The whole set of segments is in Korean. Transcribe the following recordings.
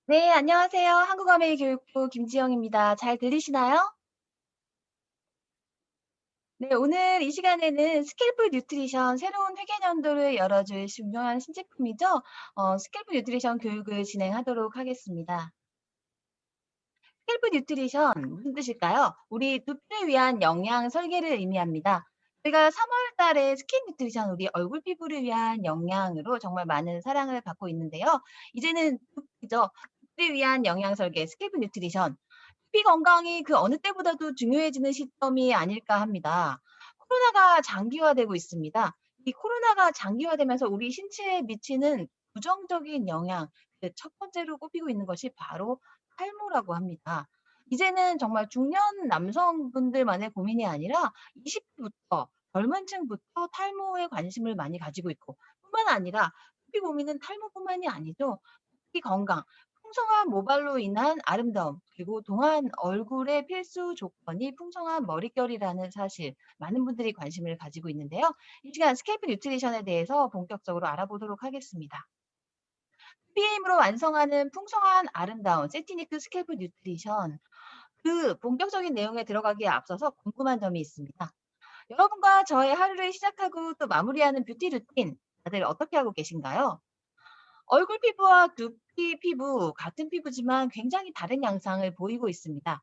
네, 안녕하세요. 한국어메이교육부 김지영입니다. 잘 들리시나요? 네, 오늘 이 시간에는 스킬풀 뉴트리션 새로운 회계연도를 열어줄 중요한 신제품이죠. 스킬풀 뉴트리션 교육을 진행하도록 하겠습니다. 스킬풀 뉴트리션 무슨 뜻일까요? 우리 두피를 위한 영양 설계를 의미합니다. 저희가 3월 달에 스킨 뉴트리션, 우리 얼굴 피부를 위한 영양으로 정말 많은 사랑을 받고 있는데요. 이제는 두피죠. 두피를 위한 영양 설계, 스킬풀 뉴트리션. 두피 건강이 그 어느 때보다도 중요해지는 시점이 아닐까 합니다. 코로나가 장기화되고 있습니다. 이 코로나가 장기화되면서 우리 신체에 미치는 부정적인 영향, 그 첫 번째로 꼽히고 있는 것이 바로 탈모라고 합니다. 이제는 정말 중년 남성분들만의 고민이 아니라 20대부터 젊은 층부터 탈모에 관심을 많이 가지고 있고, 뿐만 아니라 두피 고민은 탈모뿐만이 아니죠. 두피 건강, 풍성한 모발로 인한 아름다움, 그리고 동안 얼굴의 필수 조건이 풍성한 머릿결이라는 사실, 많은 분들이 관심을 가지고 있는데요. 이 시간 스케이프 뉴트리션에 대해서 본격적으로 알아보도록 하겠습니다. PM으로 완성하는 풍성한 아름다운 세티니크 스케이프 뉴트리션. 그 본격적인 내용에 들어가기에 앞서서 궁금한 점이 있습니다. 여러분과 저의 하루를 시작하고 또 마무리하는 뷰티 루틴, 다들 어떻게 하고 계신가요? 얼굴 피부와 두피 피부, 같은 피부지만 굉장히 다른 양상을 보이고 있습니다.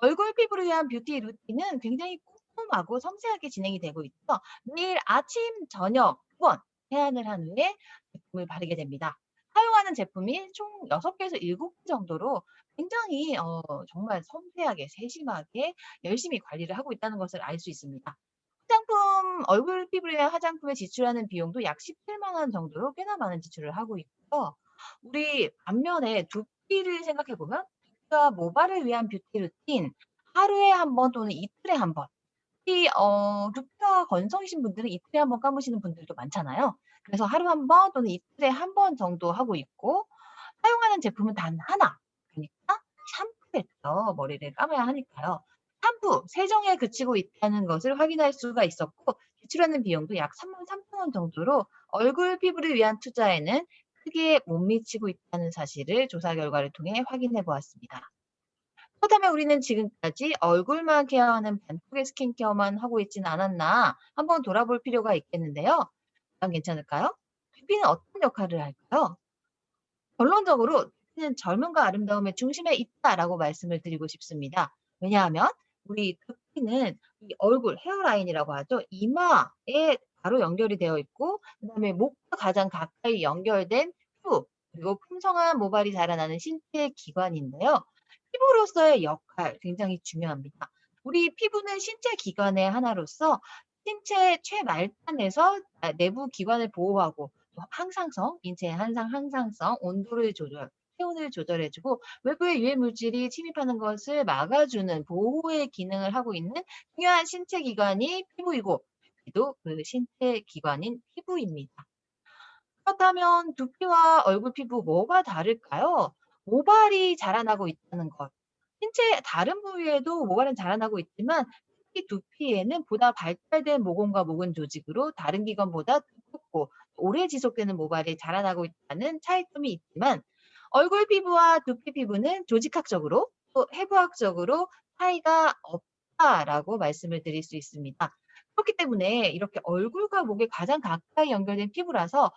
얼굴 피부를 위한 뷰티 루틴은 굉장히 꼼꼼하고 섬세하게 진행이 되고 있죠. 매일 아침, 저녁 두 번 세안을 한 후에 제품을 바르게 됩니다. 사용하는 제품이 총 6개에서 7개 정도로 굉장히 정말 섬세하게 세심하게 열심히 관리를 하고 있다는 것을 알 수 있습니다. 화장품, 얼굴 피부를 위한 화장품에 지출하는 비용도 약 17만 원 정도로 꽤나 많은 지출을 하고 있고요. 우리 반면에 두피를 생각해 보면 두피와 모발을 위한 뷰티 루틴 하루에 한 번 또는 이틀에 한 번. 특히 두피가 건성이신 분들은 이틀에 한 번 감으시는 분들도 많잖아요. 그래서 하루 한 번 또는 이틀에 한 번 정도 하고 있고, 사용하는 제품은 단 하나. 그러니까 샴푸겠죠. 머리를 감아야 하니까요. 샴푸, 세정에 그치고 있다는 것을 확인할 수가 있었고, 지출하는 비용도 약 33,000원 정도로 얼굴 피부를 위한 투자에는 크게 못 미치고 있다는 사실을 조사 결과를 통해 확인해 보았습니다. 그렇다면 우리는 지금까지 얼굴만 케어하는 반쪽의 스킨케어만 하고 있지는 않았나 한번 돌아볼 필요가 있겠는데요. 과연 괜찮을까요? 두피는 어떤 역할을 할까요? 결론적으로 두피는 젊음과 아름다움의 중심에 있다라고 말씀을 드리고 싶습니다. 왜냐하면 우리 두피는 이 얼굴, 헤어라인이라고 하죠. 이마에 바로 연결이 되어 있고, 그다음에 목과 가장 가까이 연결된 피부, 그리고 풍성한 모발이 자라나는 신체 기관인데요. 피부로서의 역할 굉장히 중요합니다. 우리 피부는 신체 기관의 하나로서 신체 최말단에서 내부 기관을 보호하고 또 항상성, 인체의 항상성, 온도를 조절, 체온을 조절해 주고 외부의 유해 물질이 침입하는 것을 막아주는 보호의 기능을 하고 있는 중요한 신체 기관이 피부이고, 두피도 그 신체 기관인 피부입니다. 그렇다면 두피와 얼굴 피부 뭐가 다를까요? 모발이 자라나고 있다는 것. 신체 다른 부위에도 모발은 자라나고 있지만 특히 두피에는 보다 발달된 모공과 모근 조직으로 다른 기관보다 두껍고 오래 지속되는 모발이 자라나고 있다는 차이점이 있지만, 얼굴 피부와 두피 피부는 조직학적으로 또 해부학적으로 차이가 없다라고 말씀을 드릴 수 있습니다. 그렇기 때문에 이렇게 얼굴과 목에 가장 가까이 연결된 피부라서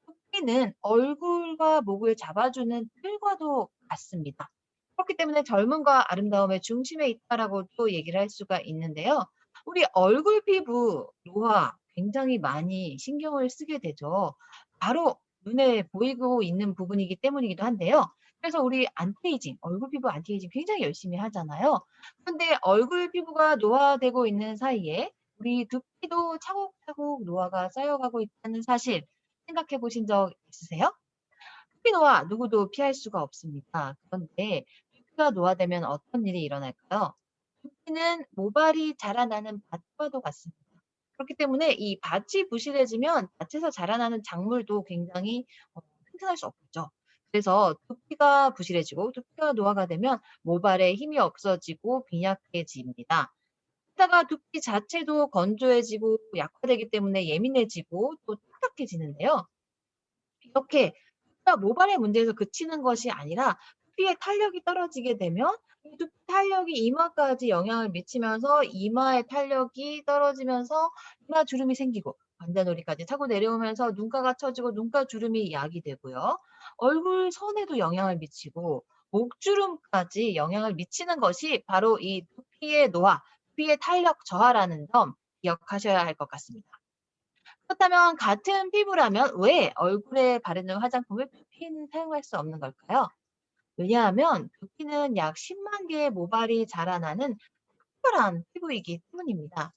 두피는 얼굴과 목을 잡아주는 틀과도 같습니다. 그렇기 때문에 젊음과 아름다움의 중심에 있다라고도 얘기를 할 수가 있는데요. 우리 얼굴 피부 노화 굉장히 많이 신경을 쓰게 되죠. 바로 눈에 보이고 있는 부분이기 때문이기도 한데요. 그래서 우리 안티에이징, 얼굴 피부 안티에이징 굉장히 열심히 하잖아요. 그런데 얼굴 피부가 노화되고 있는 사이에 우리 두피도 차곡차곡 노화가 쌓여가고 있다는 사실 생각해 보신 적 있으세요? 두피 노화 누구도 피할 수가 없습니다. 그런데 두피가 노화되면 어떤 일이 일어날까요? 두피는 모발이 자라나는 밭과도 같습니다. 그렇기 때문에 이 밭이 부실해지면 밭에서 자라나는 작물도 굉장히 튼튼할 수 없죠. 그래서 두피가 부실해지고 두피가 노화가 되면 모발에 힘이 없어지고 빈약해집니다. 게다가 두피 자체도 건조해지고 약화되기 때문에 예민해지고 또 딱딱해지는데요. 이렇게 모발의 문제에서 그치는 것이 아니라 두피의 탄력이 떨어지게 되면 이 두피 탄력이 이마까지 영향을 미치면서 이마의 탄력이 떨어지면서 이마 주름이 생기고 관자놀이까지 타고 내려오면서 눈가가 처지고 눈가 주름이 야기되고요. 얼굴 선에도 영향을 미치고 목주름까지 영향을 미치는 것이 바로 이 두피의 노화, 두피의 탄력 저하라는 점 기억하셔야 할 것 같습니다. 그렇다면 같은 피부라면 왜 얼굴에 바르는 화장품을 두피에는 사용할 수 없는 걸까요? 왜냐하면 두피는 약 10만 개의 모발이 자라나는 특별한 피부이기 때문입니다.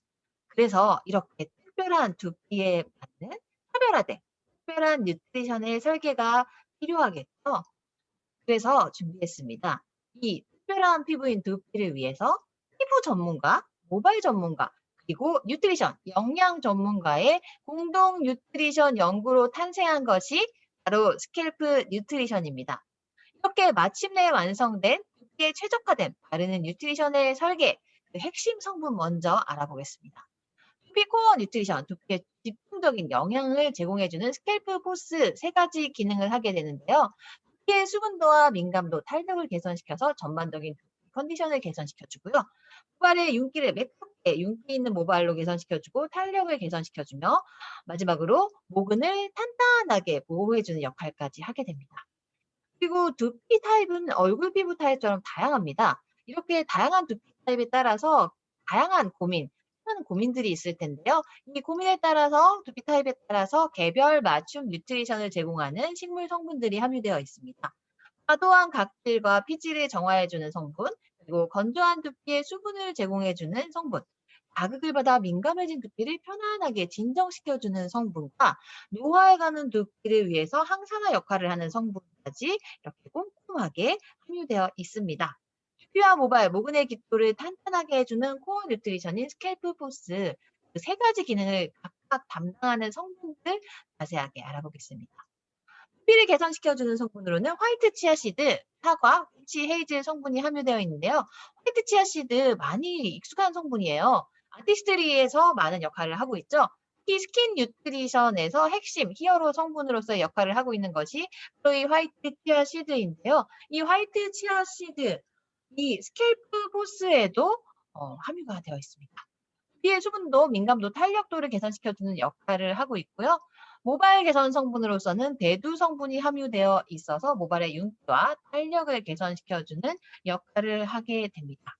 그래서 이렇게 특별한 두피에 맞는 차별화된 특별한 뉴트리션의 설계가 필요하겠죠. 그래서 준비했습니다. 이 특별한 피부인 두피를 위해서 피부 전문가, 모발 전문가, 그리고 뉴트리션, 영양 전문가의 공동 뉴트리션 연구로 탄생한 것이 바로 스캘프 뉴트리션입니다. 이렇게 마침내 완성된 두피에 최적화된 바르는 뉴트리션의 설계, 그 핵심 성분 먼저 알아보겠습니다. 두피 코어 뉴트리션, 두피에 집중적인 영향을 제공해주는 스캘프 포스 세 가지 기능을 하게 되는데요. 두피의 수분도와 민감도, 탄력을 개선시켜서 전반적인 두피 컨디션을 개선시켜주고요. 모발의 윤기를 매끄럽게 윤기 있는 모발로 개선시켜주고 탄력을 개선시켜주며 마지막으로 모근을 탄탄하게 보호해주는 역할까지 하게 됩니다. 그리고 두피 타입은 얼굴 피부 타입처럼 다양합니다. 이렇게 다양한 두피 타입에 따라서 다양한 많은 고민들이 있을 텐데요. 이 고민에 따라서 두피 타입에 따라서 개별 맞춤 뉴트리션을 제공하는 식물 성분들이 함유되어 있습니다. 과도한 각질과 피지를 정화해주는 성분, 그리고 건조한 두피에 수분을 제공해주는 성분, 자극을 받아 민감해진 두피를 편안하게 진정시켜주는 성분과 노화해가는 두피를 위해서 항산화 역할을 하는 성분까지 이렇게 꼼꼼하게 함유되어 있습니다. 두피와 모발, 모근의 깃도를 탄탄하게 해주는 코어 뉴트리션인 스캘프 포스 그 세 가지 기능을 각각 담당하는 성분들 자세하게 알아보겠습니다. 두피를 개선시켜주는 성분으로는 화이트 치아씨드, 사과, 피치, 헤이즐 성분이 함유되어 있는데요. 화이트 치아씨드 많이 익숙한 성분이에요. 아티스트리에서 많은 역할을 하고 있죠. 특히 스킨 뉴트리션에서 핵심 히어로 성분으로서의 역할을 하고 있는 것이 바로 이 화이트 치아씨드인데요. 이 화이트 치아씨드, 이 스캘프 포스에도 함유가 되어 있습니다. 피의 수분도, 민감도, 탄력도를 개선시켜주는 역할을 하고 있고요. 모발 개선 성분으로서는 대두 성분이 함유되어 있어서 모발의 윤기와 탄력을 개선시켜주는 역할을 하게 됩니다.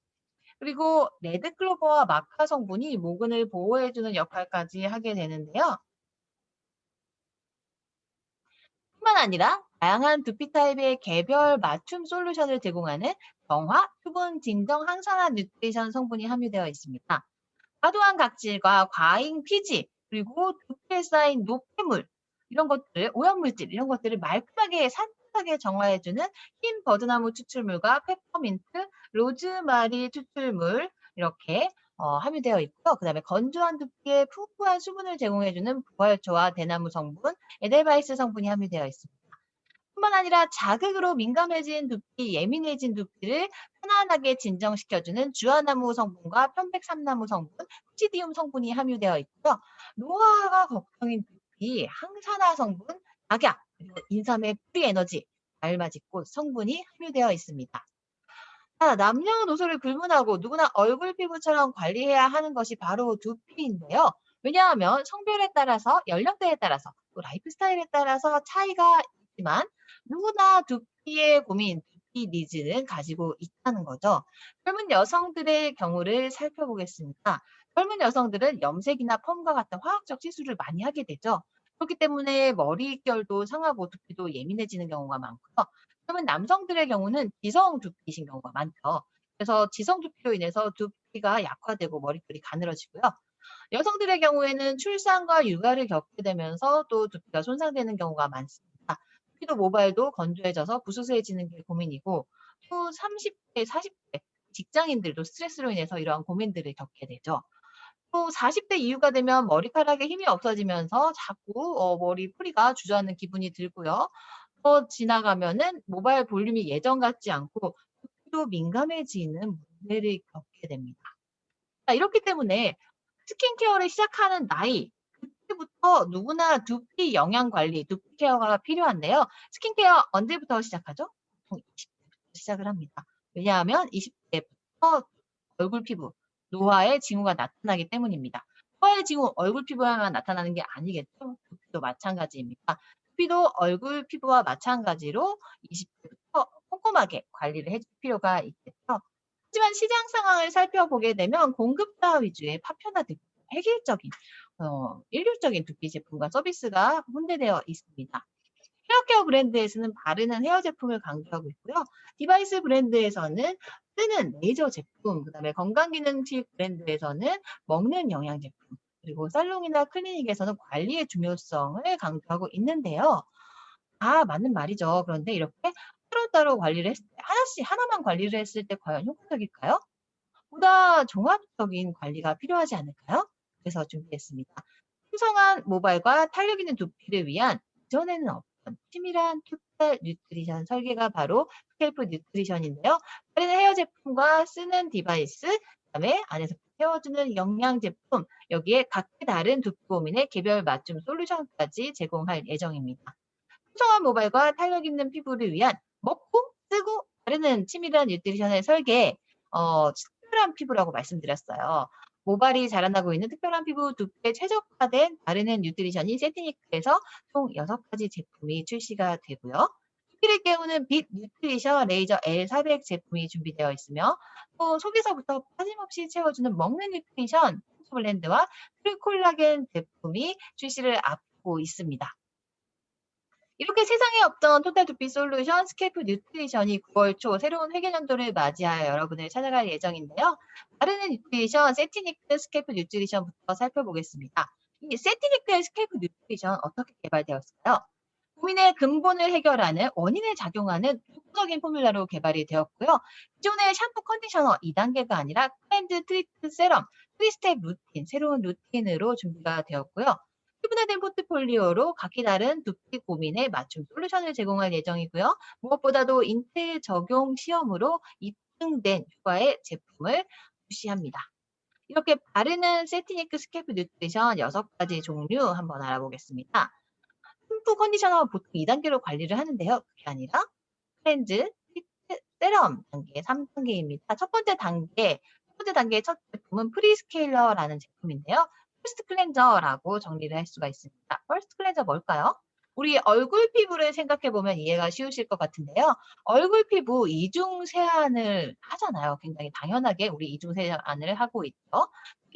그리고 레드클로버와 마카 성분이 모근을 보호해주는 역할까지 하게 되는데요. 뿐만 아니라 다양한 두피 타입의 개별 맞춤 솔루션을 제공하는 정화, 수분 진정, 항산화 뉴트리션 성분이 함유되어 있습니다. 과도한 각질과 과잉 피지, 그리고 두피에 쌓인 노폐물, 이런 것들, 오염물질, 이런 것들을 말끔하게 산뜻하게 정화해주는 흰 버드나무 추출물과 페퍼민트, 로즈마리 추출물, 이렇게 함유되어 있고요. 그 다음에 건조한 두피에 풍부한 수분을 제공해주는 부활초와 대나무 성분, 에델바이스 성분이 함유되어 있습니다. 뿐만 아니라 자극으로 민감해진 두피, 예민해진 두피를 편안하게 진정시켜주는 주화나무 성분과 편백삼나무 성분, 후치디움 성분이 함유되어 있고요. 노화가 걱정인 두피, 항산화 성분, 낙약, 그리고 인삼의 프리에너지, 달맞이꽃 성분이 함유되어 있습니다. 남녀노소를 불문하고 누구나 얼굴 피부처럼 관리해야 하는 것이 바로 두피인데요. 왜냐하면 성별에 따라서, 연령대에 따라서, 또 라이프 스타일에 따라서 차이가 있지만 누구나 두피의 고민, 두피 니즈는 가지고 있다는 거죠. 젊은 여성들의 경우를 살펴보겠습니다. 젊은 여성들은 염색이나 펌과 같은 화학적 시술을 많이 하게 되죠. 그렇기 때문에 머릿결도 상하고 두피도 예민해지는 경우가 많고요. 그러면 남성들의 경우는 지성 두피이신 경우가 많죠. 그래서 지성 두피로 인해서 두피가 약화되고 머릿결이 가늘어지고요. 여성들의 경우에는 출산과 육아를 겪게 되면서 또 두피가 손상되는 경우가 많습니다. 두피도 모발도 건조해져서 부스스해지는 게 고민이고 또 30대, 40대 직장인들도 스트레스로 인해서 이러한 고민들을 겪게 되죠. 또 40대 이후가 되면 머리카락에 힘이 없어지면서 자꾸 머리 뿌리가 주저앉는 기분이 들고요. 더 지나가면은 모발 볼륨이 예전 같지 않고 두피도 민감해지는 문제를 겪게 됩니다. 자, 이렇기 때문에 스킨케어를 시작하는 나이, 그때부터 누구나 두피 영양 관리, 두피 케어가 필요한데요. 스킨케어 언제부터 시작하죠? 보통 20대부터 시작을 합니다. 왜냐하면 20대부터 얼굴 피부, 노화의 징후가 나타나기 때문입니다. 노화의 징후, 얼굴 피부에만 나타나는 게 아니겠죠? 두피도 마찬가지입니다. 두피도 얼굴 피부와 마찬가지로 20대부터 꼼꼼하게 관리를 해줄 필요가 있겠죠. 하지만 시장 상황을 살펴보게 되면 공급자 위주의 파편화되고 획일적인 일률적인 두피 제품과 서비스가 혼재되어 있습니다. 헤어케어 브랜드에서는 바르는 헤어 제품을 강조하고 있고요. 디바이스 브랜드에서는 쓰는 레이저 제품, 그다음에 건강기능식 브랜드에서는 먹는 영양 제품, 그리고 살롱이나 클리닉에서는 관리의 중요성을 강조하고 있는데요. 아, 맞는 말이죠. 그런데 이렇게 따로따로 관리를 했을 때 하나만 관리를 했을 때 과연 효과적일까요? 보다 종합적인 관리가 필요하지 않을까요? 그래서 준비했습니다. 풍성한 모발과 탄력 있는 두피를 위한 이전에는 없던 치밀한 토탈 뉴트리션 설계가 바로 스캘프 뉴트리션인데요. 다른 헤어 제품과 쓰는 디바이스, 그다음에 안에서 채워주는 영양 제품, 여기에 각기 다른 두피 고민의 개별 맞춤 솔루션까지 제공할 예정입니다. 풍성한 모발과 탄력 있는 피부를 위한 먹고 쓰고 바르는 치밀한 뉴트리션의 설계, 특별한 피부라고 말씀드렸어요. 모발이 자라나고 있는 특별한 피부 두피에 최적화된 바르는 뉴트리션이 세티니크에서 총 6가지 제품이 출시가 되고요. 두피를 깨우는 빛 뉴트리션 레이저 L400 제품이 준비되어 있으며 또 속에서부터 빠짐없이 채워주는 먹는 뉴트리션 블렌드와 트루콜라겐 제품이 출시를 앞두고 있습니다. 이렇게 세상에 없던 토탈 두피 솔루션 스캘프 뉴트리션이 9월 초 새로운 회계연도를 맞이하여 여러분을 찾아갈 예정인데요. 바르는 뉴트리션 세티니크 스캘프 뉴트리션부터 살펴보겠습니다. 이 세티니크의 스캘프 뉴트리션 어떻게 개발되었을까요? 고민의 근본을 해결하는 원인에 작용하는 독보적인 포뮬러로 개발이 되었고요. 기존의 샴푸 컨디셔너 2단계가 아니라 클렌즈 트리트 세럼, 3스텝 루틴, 새로운 루틴으로 준비가 되었고요. 세분화된 포트폴리오로 각기 다른 두피 고민에 맞춤 솔루션을 제공할 예정이고요. 무엇보다도 인텔 적용 시험으로 입증된 효과의 제품을 출시합니다. 이렇게 바르는 세티니크 스캘프 뉴트리션 6가지 종류 한번 알아보겠습니다. 샴푸 컨디셔너 보통 2단계로 관리를 하는데요. 그게 아니라 클렌즈, 피트, 세럼 단계 3단계입니다. 첫 번째 단계의 첫 제품은 프리스케일러라는 제품인데요. 퍼스트 클렌저라고 정리를 할 수가 있습니다. 퍼스트 클렌저 뭘까요? 우리 얼굴 피부를 생각해 보면 이해가 쉬우실 것 같은데요. 얼굴 피부 이중 세안을 하잖아요. 굉장히 당연하게 우리 이중 세안을 하고 있죠.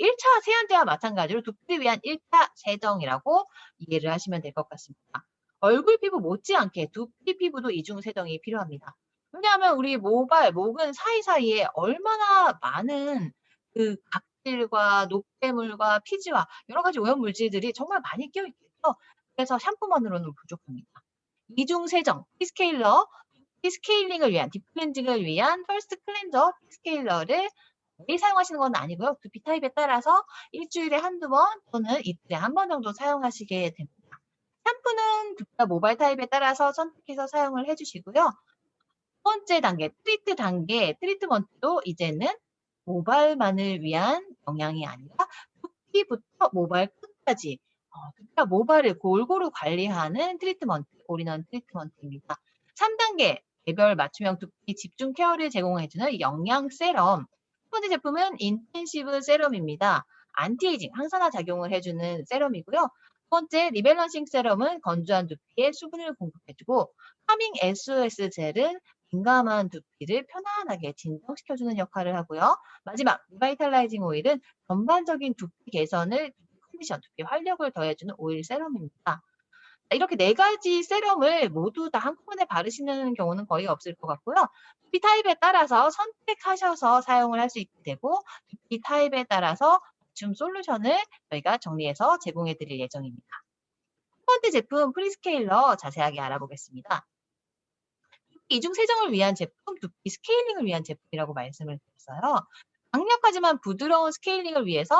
1차 세안제와 마찬가지로 두피를 위한 1차 세정이라고 이해를 하시면 될 것 같습니다. 얼굴 피부 못지않게 두피 피부도 이중 세정이 필요합니다. 왜냐하면 우리 모발, 목은 사이사이에 얼마나 많은 그 각질과 노폐물과 피지와 여러 가지 오염 물질들이 정말 많이 끼어 있겠죠. 그래서 샴푸만으로는 부족합니다. 이중 세정, 피스케일링을 위한 딥클렌징을 위한 퍼스트 클렌저 피스케일러를 매일 사용하시는 건 아니고요. 두피 타입에 따라서 일주일에 한두 번 또는 이틀에 한 번 정도 사용하시게 됩니다. 샴푸는 두피와 모발 타입에 따라서 선택해서 사용을 해주시고요. 두 번째 단계, 트리트먼트도 이제는 모발만을 위한 영양이 아니라 두피부터 모발 끝까지 두피와 모발을 골고루 관리하는 트리트먼트, 올인원 트리트먼트입니다. 3단계, 개별 맞춤형 두피 집중 케어를 제공해주는 영양 세럼. 첫 번째 제품은 인텐시브 세럼입니다. 안티에이징, 항산화 작용을 해주는 세럼이고요. 두 번째, 리밸런싱 세럼은 건조한 두피에 수분을 공급해주고, 카밍 SOS 젤은 민감한 두피를 편안하게 진정시켜주는 역할을 하고요. 마지막, 리바이탈라이징 오일은 전반적인 두피 개선을, 두피 컨디션, 두피 활력을 더해주는 오일 세럼입니다. 이렇게 4가지 세럼을 모두 다 한꺼번에 바르시는 경우는 거의 없을 것 같고요. 두피 타입에 따라서 선택하셔서 사용을 할 수 있게 되고, 두피 타입에 따라서 맞춤 솔루션을 저희가 정리해서 제공해 드릴 예정입니다. 첫 번째 제품 프리스케일러 자세하게 알아보겠습니다. 이중 세정을 위한 제품, 두피 스케일링을 위한 제품이라고 말씀을 드렸어요. 강력하지만 부드러운 스케일링을 위해서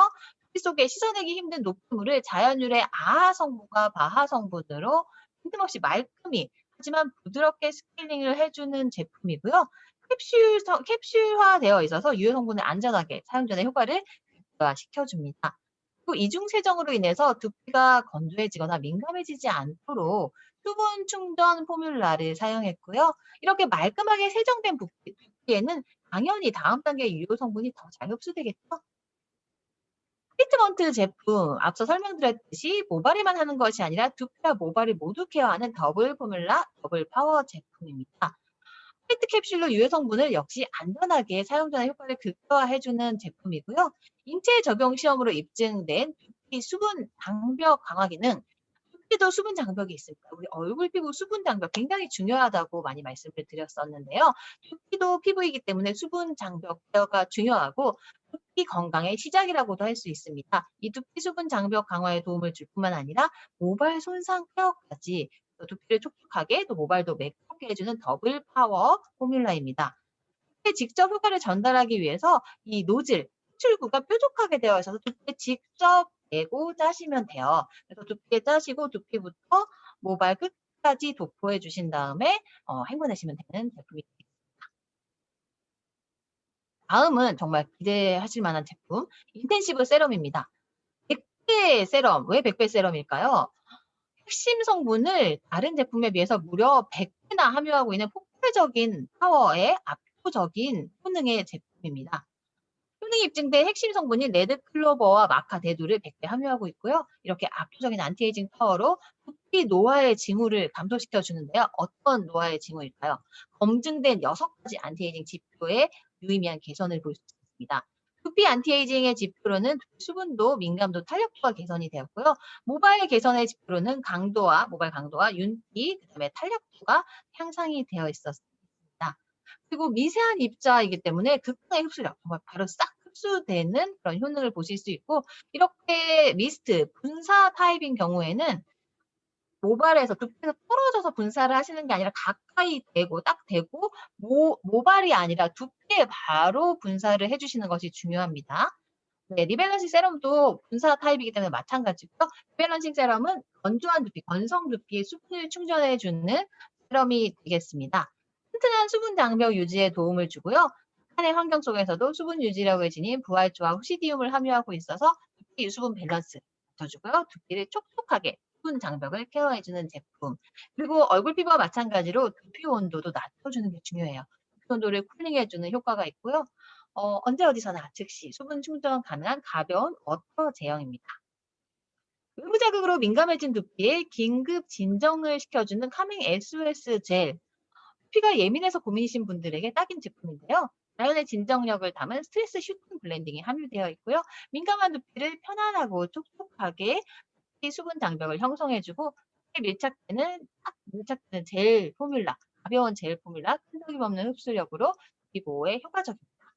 두피 속에 씻어내기 힘든 노폐물을 자연유래 아하 성분과 바하 성분으로 빈틈없이 말끔히 하지만 부드럽게 스케일링을 해주는 제품이고요. 캡슐화되어 있어서 유해 성분을 안전하게 사용 전에 효과를 극대화시켜줍니다. 그리고 이중 세정으로 인해서 두피가 건조해지거나 민감해지지 않도록 수분 충전 포뮬라를 사용했고요. 이렇게 말끔하게 세정된 두피에는 당연히 다음 단계 유효 성분이 더 잘 흡수되겠죠. 트리트먼트 제품 앞서 설명드렸듯이 모발에만 하는 것이 아니라 두피와 모발을 모두 케어하는 더블 포뮬라, 더블 파워 제품입니다. 화이트 캡슐로 유해 성분을 역시 안전하게 사용 전의 효과를 극대화해주는 제품이고요. 인체 적용 시험으로 입증된 두피 수분 장벽 강화 기능, 두피도 수분 장벽이 있습니다. 우리 얼굴 피부 수분 장벽 굉장히 중요하다고 많이 말씀을 드렸었는데요. 두피도 피부이기 때문에 수분 장벽 케어가 중요하고 두피 건강의 시작이라고도 할 수 있습니다. 이 두피 수분 장벽 강화에 도움을 줄 뿐만 아니라 모발 손상 케어까지 또 두피를 촉촉하게 또 모발도 매끄럽게 해주는 더블 파워 포뮬라입니다. 두피에 직접 효과를 전달하기 위해서 이 노즐, 추출구가 뾰족하게 되어 있어서 두피에 직접 대고 짜시면 돼요. 그래서 두피에 짜시고 두피부터 모발 끝까지 도포해 주신 다음에 헹궈내시면 되는 제품이 다음은 정말 기대하실 만한 제품, 인텐시브 세럼입니다. 100배 세럼, 왜 100배 세럼일까요? 핵심 성분을 다른 제품에 비해서 무려 100배나 함유하고 있는 폭발적인 파워의 압도적인 효능의 제품입니다. 효능이 입증된 핵심 성분인 레드 클로버와 마카 대두를 100배 함유하고 있고요. 이렇게 압도적인 안티에이징 파워로 두피 노화의 징후를 감소시켜 주는데요. 어떤 노화의 징후일까요? 검증된 6가지 안티에이징 지표의 유의미한 개선을 볼 수 있습니다. 두피 안티에이징의 지표로는 두피 수분도, 민감도, 탄력도가 개선이 되었고요. 모발 개선의 지표로는 모발 강도와 윤기, 그다음에 탄력도가 향상이 되어 있었습니다. 그리고 미세한 입자이기 때문에 극강의 흡수력, 정말 바로 싹 흡수되는 그런 효능을 보실 수 있고, 이렇게 미스트, 분사 타입인 경우에는 모발에서 두피에서 떨어져서 분사를 하시는 게 아니라 가까이 대고 딱 대고 모발이 아니라 두피에 바로 분사를 해 주시는 것이 중요합니다. 네, 리밸런싱 세럼도 분사 타입이기 때문에 마찬가지고요. 리밸런싱 세럼은 건조한 두피, 건성 두피에 수분을 충전해 주는 세럼이 되겠습니다. 튼튼한 수분 장벽 유지에 도움을 주고요. 한의 환경 속에서도 수분 유지력을 지닌 부활초와 후시디움을 함유하고 있어서 두피 수분 밸런스 맞춰주고요. 두피를 촉촉하게 수분 장벽을 케어해주는 제품. 그리고 얼굴 피부와 마찬가지로 두피 온도도 낮춰주는 게 중요해요. 두피 온도를 쿨링해주는 효과가 있고요. 언제 어디서나 즉시 수분 충전 가능한 가벼운 워터 제형입니다. 외부 자극으로 민감해진 두피에 긴급 진정을 시켜주는 카밍 SOS 젤. 두피가 예민해서 고민이신 분들에게 딱인 제품인데요. 자연의 진정력을 담은 스트레스 슈팅 블렌딩이 함유되어 있고요. 민감한 두피를 편안하고 촉촉하게 두피 수분 장벽을 형성해주고 두피에 밀착되는 젤 포뮬라, 가벼운 젤 포뮬라, 끈적임 없는 흡수력으로 두피 보호에 효과적입니다.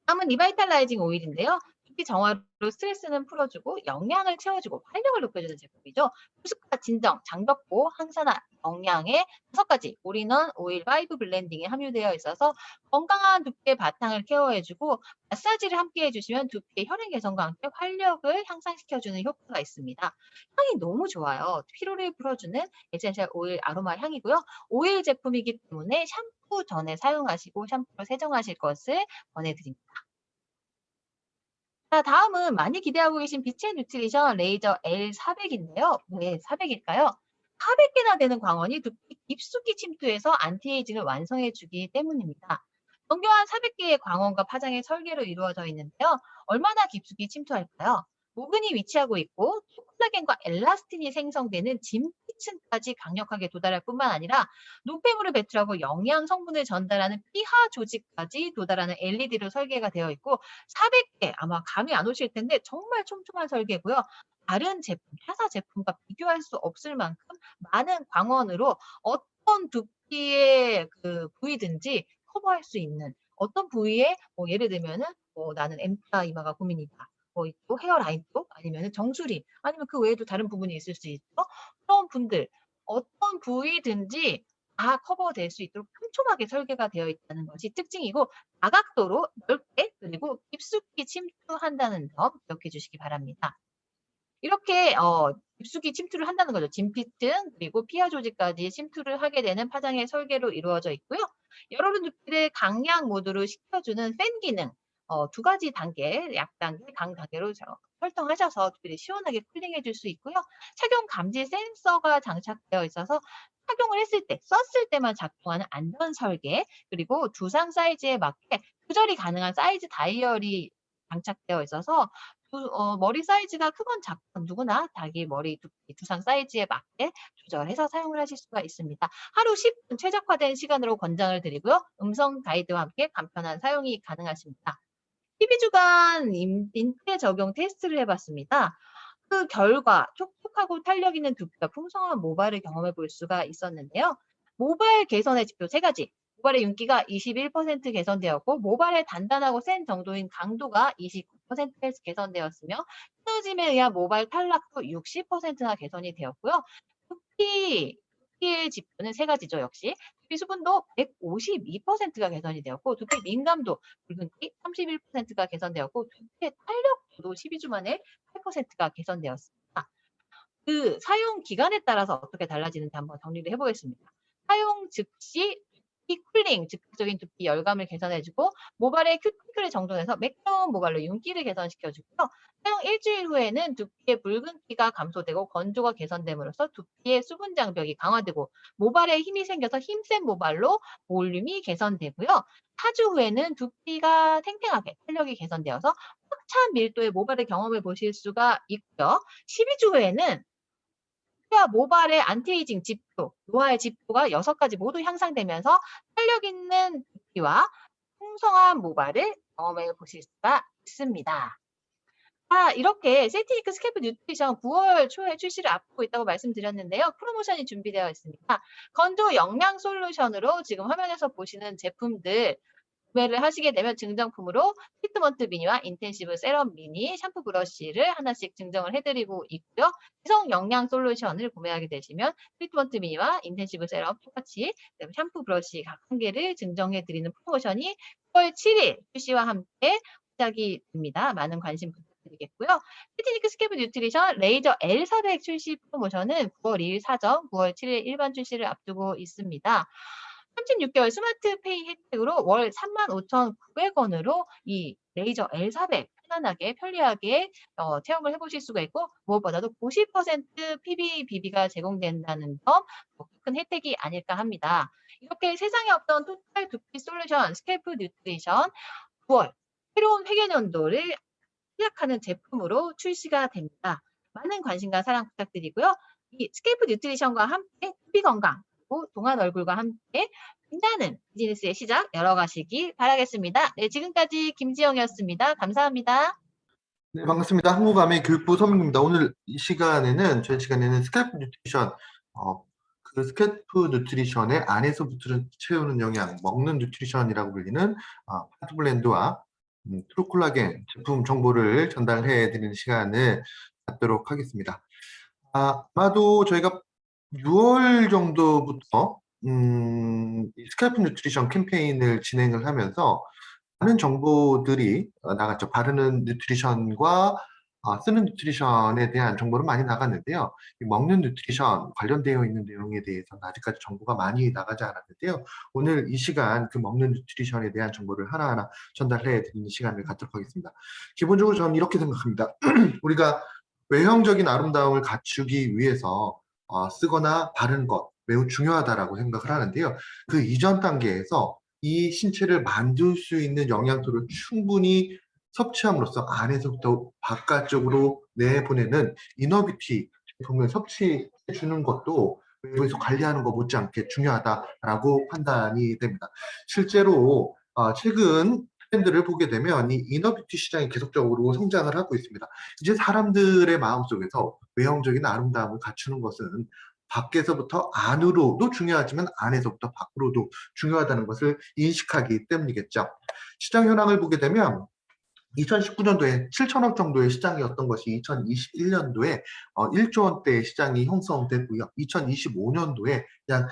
다음은 리바이탈라이징 오일인데요. 두피 정화로 스트레스는 풀어주고 영양을 채워주고 활력을 높여주는 제품이죠. 후습과 진정, 장벽 보호, 항산화, 영양의 5가지 올인원 오일 5 블렌딩이 함유되어 있어서 건강한 두피의 바탕을 케어해주고 마사지를 함께 해주시면 두피의 혈행 개선과 함께 활력을 향상시켜주는 효과가 있습니다. 향이 너무 좋아요. 피로를 풀어주는 에센셜 오일 아로마 향이고요. 오일 제품이기 때문에 샴푸 전에 사용하시고 샴푸로 세정하실 것을 권해드립니다. 자, 다음은 많이 기대하고 계신 빛의 뉴트리션 레이저 L400인데요. 왜 400일까요? 400개나 되는 광원이 두피 깊숙이 침투해서 안티에이징을 완성해 주기 때문입니다. 정교한 400개의 광원과 파장의 설계로 이루어져 있는데요. 얼마나 깊숙이 침투할까요? 모근이 위치하고 있고 콜라겐과 엘라스틴이 생성되는 진피층까지 강력하게 도달할 뿐만 아니라 노폐물을 배출하고 영양 성분을 전달하는 피하 조직까지 도달하는 LED로 설계가 되어 있고 400개 아마 감이 안 오실 텐데 정말 촘촘한 설계고요. 다른 제품, 타사 제품과 비교할 수 없을 만큼 많은 광원으로 어떤 두피의 그 부위든지 커버할 수 있는 어떤 부위에 예를 들면은 나는 M자 이마가 고민이다. 있고 헤어라인 쪽 아니면은 정수리 아니면 그 외에도 다른 부분이 있을 수 있죠. 그런 분들 어떤 부위든지 다 커버될 수 있도록 촘촘하게 설계가 되어 있다는 것이 특징이고 다각도로 넓게 그리고 깊숙이 침투한다는 점 기억해 주시기 바랍니다. 이렇게 깊숙이 침투를 한다는 거죠. 진피층 그리고 피하 조직까지 침투를 하게 되는 파장의 설계로 이루어져 있고요. 여러분 두피를 강약 모드로 식혀주는 팬 기능 2가지 단계, 약 단계, 강 단계로 혈통하셔서 두피를 시원하게 쿨링해 줄 수 있고요. 착용 감지 센서가 장착되어 있어서 착용을 했을 때, 썼을 때만 작동하는 안전 설계, 그리고 두상 사이즈에 맞게 조절이 가능한 사이즈 다이얼이 장착되어 있어서 머리 사이즈가 크건 작건 누구나 자기 머리 두피, 두상 사이즈에 맞게 조절해서 사용을 하실 수가 있습니다. 하루 10분 최적화된 시간으로 권장을 드리고요. 음성 가이드와 함께 간편한 사용이 가능하십니다. 12주간 인체 적용 테스트를 해 봤습니다. 그 결과 촉촉하고 탄력 있는 두피와 풍성한 모발을 경험해 볼 수가 있었는데요. 모발 개선의 지표 세 가지. 모발의 윤기가 21% 개선되었고, 모발의 단단하고 센 정도인 강도가 29% 개선되었으며, 시너짐에 의한 모발 탈락도 60%나 개선이 되었고요. 두피의 지표는 세 가지죠, 역시. 두피 수분도 152%가 개선이 되었고, 두피 민감도 붉은기 31%가 개선되었고, 두피의 탄력도도 12주 만에 8%가 개선되었습니다. 그 사용 기간에 따라서 어떻게 달라지는지 한번 정리를 해 보겠습니다. 사용 즉시 두피 쿨링, 즉각적인 두피 열감을 개선해 주고, 모발의 큐티클을 정돈해서 매끄러운 모발로 윤기를 개선시켜 주고요. 사용 일주일 후에는 두피의 붉은기가 감소되고 건조가 개선됨으로써 두피의 수분 장벽이 강화되고, 모발에 힘이 생겨서 힘센 모발로 볼륨이 개선되고요. 4주 후에는 두피가 탱탱하게 탄력이 개선되어서 꽉 찬 밀도의 모발을 경험해 보실 수가 있고요. 12주 후에는 두피와 모발의 안티에이징 지표, 노화의 지표가 6가지 모두 향상되면서 탄력 있는 두피와 풍성한 모발을 경험해 보실 수가 있습니다. 이렇게 세티니크 스캘프 뉴트리션 9월 초에 출시를 앞두고 있다고 말씀드렸는데요. 프로모션이 준비되어 있습니다. 건조 영양 솔루션으로 지금 화면에서 보시는 제품들 구매를 하시게 되면 증정품으로 트리트먼트 미니와 인텐시브 세럼 미니, 샴푸 브러쉬를 하나씩 증정을 해드리고 있고요. 기성 영양 솔루션을 구매하게 되시면 트리트먼트 미니와 인텐시브 세럼 똑같이 샴푸 브러쉬 각 한 개를 증정해드리는 프로모션이 9월 7일 출시와 함께 시작이 됩니다. 많은 관심 부탁드리겠고요. 세티니크 스캐브 뉴트리션 레이저 L400 출시 프로모션은 9월 2일 사전, 9월 7일 일반 출시를 앞두고 있습니다. 36개월 스마트페이 혜택으로 월 35,900원으로 이 레이저 L400 편안하게 편리하게 체험을 해보실 수가 있고, 무엇보다도 90% PBBB가 제공된다는 점 큰 혜택이 아닐까 합니다. 이렇게 세상에 없던 토탈 두피 솔루션 스캘프 뉴트리션 9월 새로운 회계연도를 시작하는 제품으로 출시가 됩니다. 많은 관심과 사랑 부탁드리고요. 이 스케이프 뉴트리션과 함께 두피 건강, 그리고 동안 얼굴과 함께 빛나는 비즈니스의 시작 열어가시기 바라겠습니다. 네, 지금까지 김지영이었습니다. 감사합니다. 네, 반갑습니다. 한국아메 교육부 서민구입니다. 오늘 이 시간에는, 저희 시간에는 스캘프 뉴트리션, 그 스캘프 뉴트리션의 안에서부터 채우는 영양, 먹는 뉴트리션이라고 불리는 파트블렌드와 트루콜라겐 제품 정보를 전달해 드리는 시간을 갖도록 하겠습니다. 아마도 저희가 6월 정도부터 이 스캘프 뉴트리션 캠페인을 진행을 하면서 많은 정보들이 나갔죠. 바르는 뉴트리션과 쓰는 뉴트리션에 대한 정보는 많이 나갔는데요. 이 먹는 뉴트리션 관련되어 있는 내용에 대해서는 아직까지 정보가 많이 나가지 않았는데요. 오늘 이 시간 그 먹는 뉴트리션에 대한 정보를 하나하나 전달해 드리는 시간을 갖도록 하겠습니다. 기본적으로 저는 이렇게 생각합니다. 우리가 외형적인 아름다움을 갖추기 위해서 쓰거나 바르는 것 매우 중요하다라고 생각을 하는데요. 그 이전 단계에서 이 신체를 만들 수 있는 영양소를 충분히 섭취함으로써 안에서부터 바깥쪽으로 내보내는 이너뷰티 제품을 섭취해 주는 것도 외부에서 관리하는 것 못지않게 중요하다라고 판단이 됩니다. 실제로 최근 트렌드를 보게 되면 이 이너뷰티 시장이 계속적으로 성장을 하고 있습니다. 이제 사람들의 마음속에서 외형적인 아름다움을 갖추는 것은 밖에서부터 안으로도 중요하지만 안에서부터 밖으로도 중요하다는 것을 인식하기 때문이겠죠. 시장 현황을 보게 되면 2019년도에 7천억 정도의 시장이었던 것이 2021년도에 1조 원대의 시장이 형성됐고요. 2025년도에 약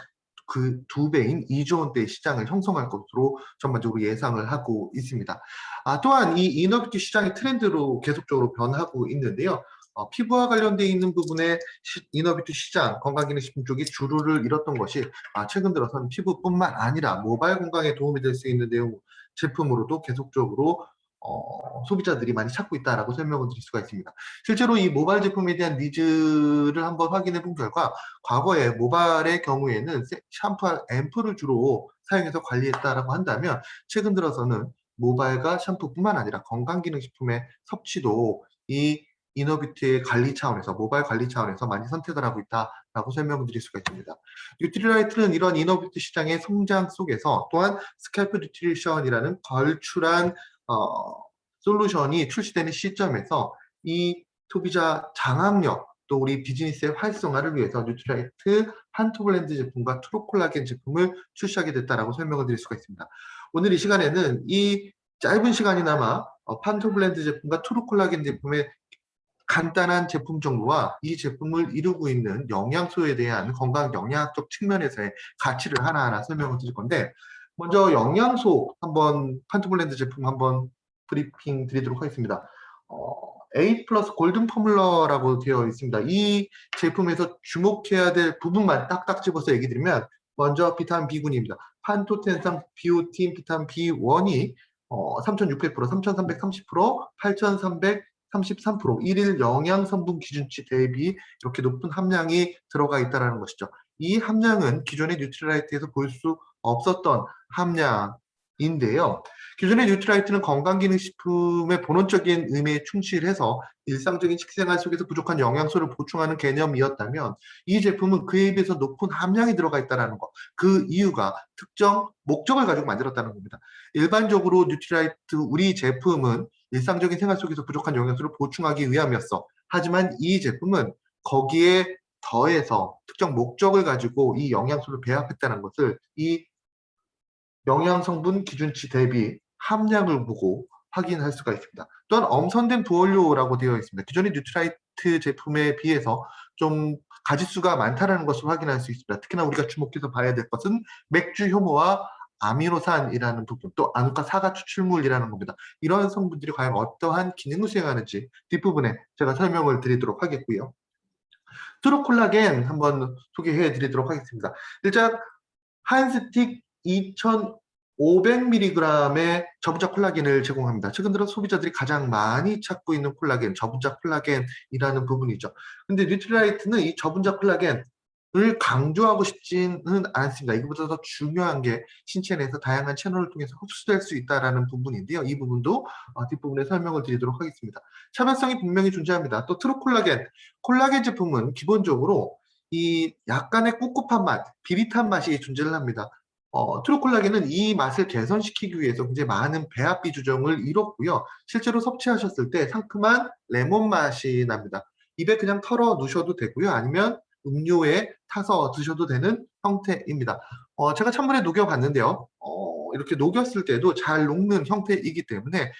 그 2배인 2조 원대의 시장을 형성할 것으로 전반적으로 예상을 하고 있습니다. 또한 이 이너뷰티 시장의 트렌드로 계속적으로 변하고 있는데요. 피부와 관련되어 있는 부분에 이너뷰티 시장, 건강기능식품 쪽이 주류를 잃었던 것이 최근 들어서는 피부뿐만 아니라 모발 건강에 도움이 될 수 있는 내용 제품으로도 계속적으로 소비자들이 많이 찾고 있다라고 설명을 드릴 수가 있습니다. 실제로 이 모바일 제품에 대한 니즈를 한번 확인해 본 결과 과거에 모바일의 경우에는 샴푸와 앰플을 주로 사용해서 관리했다라고 한다면 최근 들어서는 모바일과 샴푸뿐만 아니라 건강기능식품의 섭취도 이 이너뷰티의 관리 차원에서 모바일 관리 차원에서 많이 선택을 하고 있다라고 설명을 드릴 수가 있습니다. 뉴트리라이트는 이런 이너뷰티 시장의 성장 속에서 또한 스칼프 뉴트리션이라는 걸출한 솔루션이 출시되는 시점에서 이 소비자 장악력 또 우리 비즈니스의 활성화를 위해서 뉴트라이트 판토블렌드 제품과 트루콜라겐 제품을 출시하게 됐다라고 설명을 드릴 수가 있습니다. 오늘 이 시간에는 이 짧은 시간이나마 판토블렌드 제품과 트루콜라겐 제품의 간단한 제품 정보와 이 제품을 이루고 있는 영양소에 대한 건강 영양학적 측면에서의 가치를 하나하나 설명을 드릴 건데, 먼저 영양소 한번 판토블렌드 제품 한번 브리핑 드리도록 하겠습니다. A 플러스 골든 포뮬러라고 되어 있습니다. 이 제품에서 주목해야 될 부분만 딱딱 집어서 얘기 드리면, 먼저 비타민 B군입니다. 판토텐산 비오틴 비타민 B1이 3,600%, 3,330%, 8,333%, 일일 영양 성분 기준치 대비 이렇게 높은 함량이 들어가 있다는 것이죠. 이 함량은 기존의 뉴트리라이트에서 볼 수 없었던 함량인데요. 기존의 뉴트리라이트는 건강기능식품의 본원적인 의미에 충실해서 일상적인 식생활 속에서 부족한 영양소를 보충하는 개념이었다면 이 제품은 그에 비해서 높은 함량이 들어가 있다는 것. 그 이유가 특정 목적을 가지고 만들었다는 겁니다. 일반적으로 뉴트리라이트 우리 제품은 일상적인 생활 속에서 부족한 영양소를 보충하기 위함이었어. 하지만 이 제품은 거기에 더해서 특정 목적을 가지고 이 영양소를 배합했다는 것을 이 영양성분 기준치 대비 함량을 보고 확인할 수가 있습니다. 또한 엄선된 부원료라고 되어 있습니다. 기존의 뉴트라이트 제품에 비해서 좀 가짓수가 많다는 것을 확인할 수 있습니다. 특히나 우리가 주목해서 봐야 될 것은 맥주 효모와 아미노산이라는 부분, 또 안과 사과 추출물이라는 겁니다. 이러한 성분들이 과연 어떠한 기능을 수행하는지 뒷부분에 제가 설명을 드리도록 하겠고요. 트루콜라겐 한번 소개해 드리도록 하겠습니다. 일단 한 스틱 2,500mg의 저분자 콜라겐을 제공합니다. 최근 들어 소비자들이 가장 많이 찾고 있는 콜라겐, 저분자 콜라겐이라는 부분이죠. 근데 뉴트리라이트는 이 저분자 콜라겐을 강조하고 싶지는 않습니다. 이것보다 더 중요한 게 신체 내에서 다양한 채널을 통해서 흡수될 수 있다는 부분인데요. 이 부분도 뒷부분에 설명을 드리도록 하겠습니다. 차별성이 분명히 존재합니다. 또 트루콜라겐, 콜라겐 제품은 기본적으로 이 약간의 꿉꿉한 맛, 비릿한 맛이 존재를 합니다. 트루콜라겐은 이 맛을 개선시키기 위해서 굉장히 많은 배합 비조정을 이뤘고요. 실제로 섭취하셨을 때 상큼한 레몬 맛이 납니다. 입에 그냥 털어 놓으셔도 되고요. 아니면 음료에 타서 드셔도 되는 형태입니다. 제가 찬물에 녹여봤는데요. 이렇게 녹였을 때도 잘 녹는 형태이기 때문에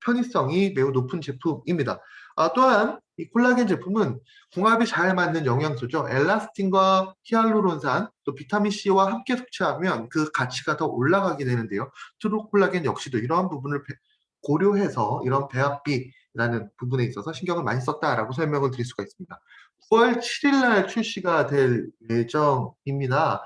편의성이 매우 높은 제품입니다. 또한 이 콜라겐 제품은 궁합이 잘 맞는 영양소죠. 엘라스틴과 히알루론산, 또 비타민C와 함께 섭취하면 그 가치가 더 올라가게 되는데요. 트루콜라겐 역시도 이러한 부분을 고려해서 이런 배합비라는 부분에 있어서 신경을 많이 썼다라고 설명을 드릴 수가 있습니다. 9월 7일 날 출시가 될 예정입니다.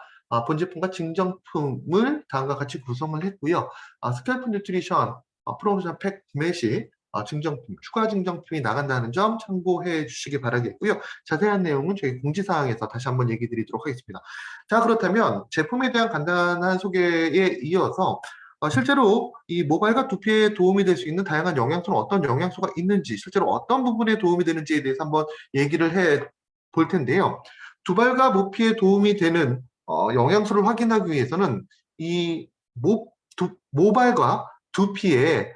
본 제품과 증정품을 다음과 같이 구성을 했고요. 스칼프 뉴트리션 프로모션 팩 구매 시 증정품, 추가 증정품이 나간다는 점 참고해 주시기 바라겠고요. 자세한 내용은 저희 공지사항에서 다시 한번 얘기 드리도록 하겠습니다. 자, 그렇다면 제품에 대한 간단한 소개에 이어서 실제로 이 모발과 두피에 도움이 될 수 있는 다양한 영양소는 어떤 영양소가 있는지, 실제로 어떤 부분에 도움이 되는지에 대해서 한번 얘기를 해 볼 텐데요. 두발과 모피에 도움이 되는 영양소를 확인하기 위해서는 이 모발과 두피에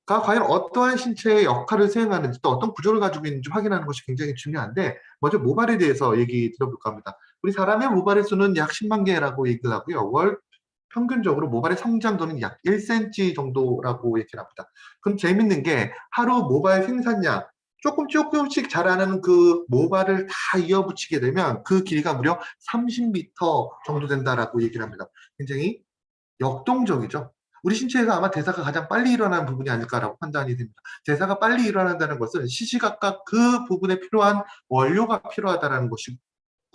과연 어떠한 신체의 역할을 수행하는지 또 어떤 구조를 가지고 있는지 확인하는 것이 굉장히 중요한데, 먼저 모발에 대해서 얘기 들어볼까 합니다. 우리 사람의 모발의 수는 약 10만 개라고 얘기를 하고요. 월 평균적으로 모발의 성장도는 약 1cm 정도라고 얘기를 합니다. 그럼 재밌는 게 하루 모발 생산량 조금씩 자라는 그 모발을 다 이어붙이게 되면 그 길이가 무려 30m 정도 된다라고 얘기를 합니다. 굉장히 역동적이죠. 우리 신체에서 아마 대사가 가장 빨리 일어나는 부분이 아닐까라고 판단이 됩니다. 대사가 빨리 일어난다는 것은 시시각각 그 부분에 필요한 원료가 필요하다는 것이고요.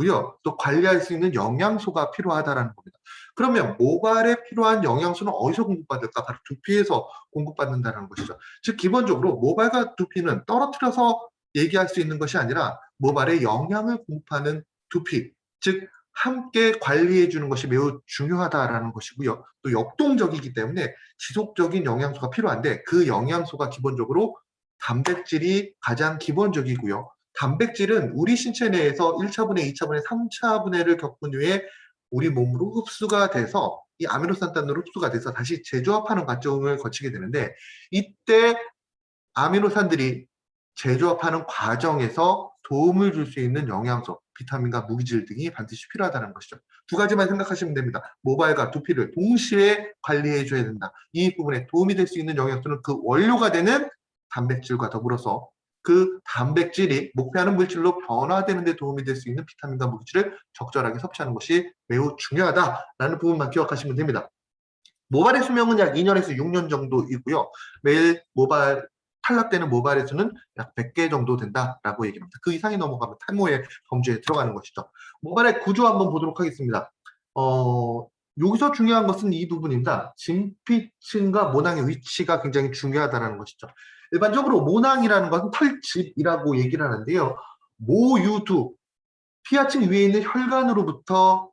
고요. 또 관리할 수 있는 영양소가 필요하다라는 겁니다. 그러면 모발에 필요한 영양소는 어디서 공급받을까? 바로 두피에서 공급받는다는 것이죠. 즉 기본적으로 모발과 두피는 떨어뜨려서 얘기할 수 있는 것이 아니라 모발에 영양을 공급하는 두피, 즉 함께 관리해 주는 것이 매우 중요하다라는 것이고요. 또 역동적이기 때문에 지속적인 영양소가 필요한데 그 영양소가 기본적으로 단백질이 가장 기본적이고요. 단백질은 우리 신체 내에서 1차 분해, 2차 분해, 3차 분해를 겪은 후에 우리 몸으로 흡수가 돼서 이 아미노산단으로 흡수가 돼서 다시 재조합하는 과정을 거치게 되는데 이때 아미노산들이 재조합하는 과정에서 도움을 줄 수 있는 영양소, 비타민과 무기질 등이 반드시 필요하다는 것이죠. 두 가지만 생각하시면 됩니다. 모발과 두피를 동시에 관리해 줘야 된다. 이 부분에 도움이 될 수 있는 영양소는 그 원료가 되는 단백질과 더불어서 그 단백질이 목표하는 물질로 변화되는 데 도움이 될 수 있는 비타민과 무기질을 적절하게 섭취하는 것이 매우 중요하다라는 부분만 기억하시면 됩니다. 모발의 수명은 약 2년에서 6년 정도이고요. 매일 탈락되는 모발의 수는 약 100개 정도 된다라고 얘기합니다. 그 이상이 넘어가면 탈모의 범주에 들어가는 것이죠. 모발의 구조 한번 보도록 하겠습니다. 여기서 중요한 것은 이 부분입니다. 진피층과 모낭의 위치가 굉장히 중요하다는 것이죠. 일반적으로 모낭이라는 것은 털집이라고 얘기를 하는데요. 모유두, 피하층 위에 있는 혈관으로부터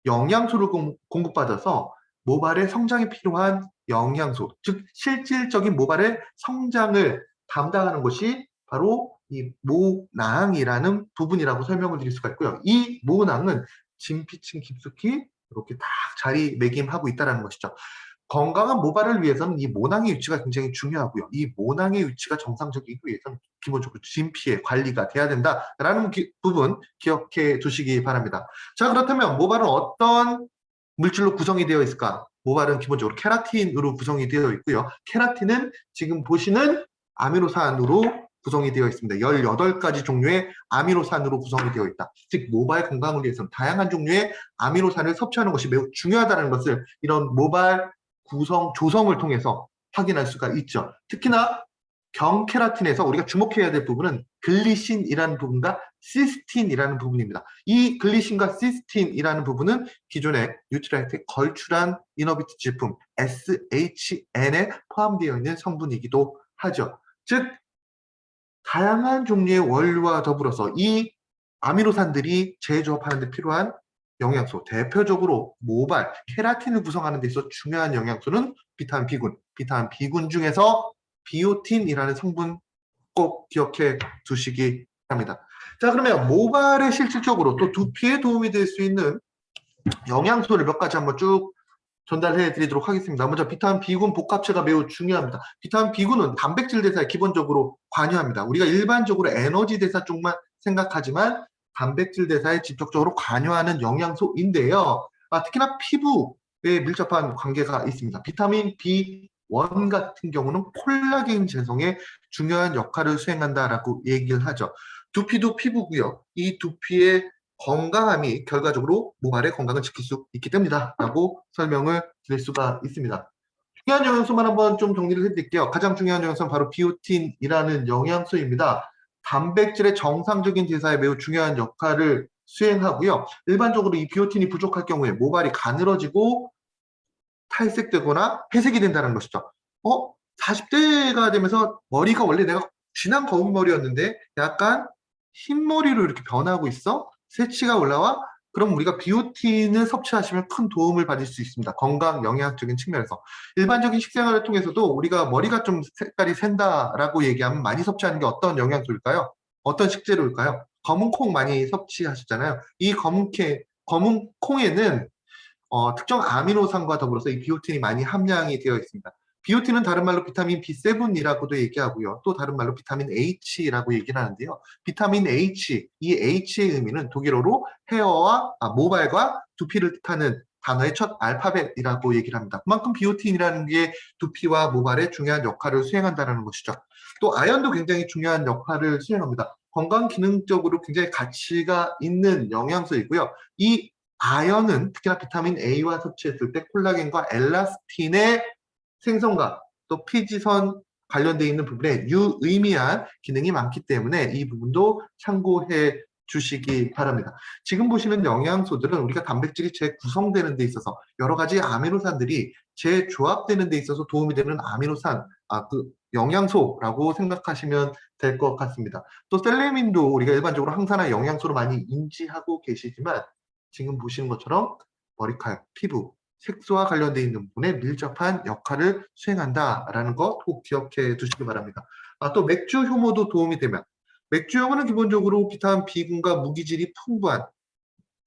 영양소를 공급받아서 모발의 성장에 필요한 영양소, 즉 실질적인 모발의 성장을 담당하는 것이 바로 이 모낭이라는 부분이라고 설명을 드릴 수가 있고요. 이 모낭은 진피층 깊숙이 이렇게 딱 자리매김하고 있다는 것이죠. 건강한 모발을 위해서는 이 모낭의 위치가 굉장히 중요하고요. 이 모낭의 위치가 정상적이기 위해서는 기본적으로 진피의 관리가 돼야 된다라는 부분 기억해 두시기 바랍니다. 자, 그렇다면 모발은 어떤 물질로 구성이 되어 있을까? 모발은 기본적으로 케라틴으로 구성이 되어 있고요. 케라틴은 지금 보시는 아미노산으로 구성이 되어 있습니다. 18가지 종류의 아미노산으로 구성이 되어 있다. 즉 모발 건강을 위해서는 다양한 종류의 아미노산을 섭취하는 것이 매우 중요하다는 것을 이런 모발 조성을 통해서 확인할 수가 있죠. 특히나 경케라틴에서 우리가 주목해야 될 부분은 글리신이라는 부분과 시스틴이라는 부분입니다. 이 글리신과 시스틴이라는 부분은 기존의 뉴트리아이트에 걸출한 이너비트 제품 SHN에 포함되어 있는 성분이기도 하죠. 즉 다양한 종류의 원료와 더불어서 이 아미노산들이 재조합하는 데 필요한 영양소, 대표적으로 모발, 케라틴을 구성하는 데 있어 중요한 영양소는 비타민 B군, 비타민 B군 중에서 비오틴이라는 성분 꼭 기억해 두시기 바랍니다. 자, 그러면 모발에 실질적으로 또 두피에 도움이 될 수 있는 영양소를 몇 가지 한번 쭉 전달해 드리도록 하겠습니다. 먼저 비타민 B군 복합체가 매우 중요합니다. 비타민 B군은 단백질 대사에 기본적으로 관여합니다. 우리가 일반적으로 에너지 대사 쪽만 생각하지만 단백질 대사에 직접적으로 관여하는 영양소인데요. 특히나 피부에 밀접한 관계가 있습니다. 비타민 B1 같은 경우는 콜라겐 재성에 중요한 역할을 수행한다라고 얘기를 하죠. 두피도 피부고요. 이 두피의 건강함이 결과적으로 모발의 건강을 지킬 수 있기 때문이다 라고 설명을 드릴 수가 있습니다. 중요한 영양소만 한번 좀 정리를 해드릴게요. 가장 중요한 영양소는 바로 비오틴이라는 영양소입니다. 단백질의 정상적인 대사에 매우 중요한 역할을 수행하고요. 일반적으로 이 비오틴이 부족할 경우에 모발이 가늘어지고 탈색되거나 회색이 된다는 것이죠. 40대가 되면서 머리가 원래 내가 진한 검은 머리였는데 약간 흰머리로 이렇게 변하고 있어? 새치가 올라와? 그럼 우리가 비오틴을 섭취하시면 큰 도움을 받을 수 있습니다. 건강 영양학적인 측면에서. 일반적인 식생활을 통해서도 우리가 머리가 좀 색깔이 샌다라고 얘기하면 많이 섭취하는 게 어떤 영양소일까요? 어떤 식재료일까요? 검은 콩 많이 섭취하시잖아요. 이 검은 콩에는 특정 아미노산과 더불어서 이 비오틴이 많이 함량이 되어 있습니다. 비오틴은 다른 말로 비타민 B7이라고도 얘기하고요. 또 다른 말로 비타민 H라고 얘기를 하는데요. 비타민 H, 이 H의 의미는 독일어로 모발과 두피를 뜻하는 단어의 첫 알파벳이라고 얘기를 합니다. 그만큼 비오틴이라는 게 두피와 모발에 중요한 역할을 수행한다는 것이죠. 또 아연도 굉장히 중요한 역할을 수행합니다. 건강 기능적으로 굉장히 가치가 있는 영양소이고요. 이 아연은 특히나 비타민 A와 섭취했을 때 콜라겐과 엘라스틴의 생성과 또 피지선 관련되어 있는 부분에 유의미한 기능이 많기 때문에 이 부분도 참고해 주시기 바랍니다. 지금 보시는 영양소들은 우리가 단백질이 재구성되는 데 있어서 여러 가지 아미노산들이 재조합되는 데 있어서 도움이 되는 아미노산, 그 영양소라고 생각하시면 될 것 같습니다. 또 셀레닌도 우리가 일반적으로 항산화 영양소로 많이 인지하고 계시지만 지금 보시는 것처럼 머리카락, 피부, 색소와 관련되어 있는 부분에 밀접한 역할을 수행한다라는 거 꼭 기억해 두시기 바랍니다. 또 맥주 효모도 도움이 되면, 맥주 효모는 기본적으로 비타민 B군과 무기질이 풍부한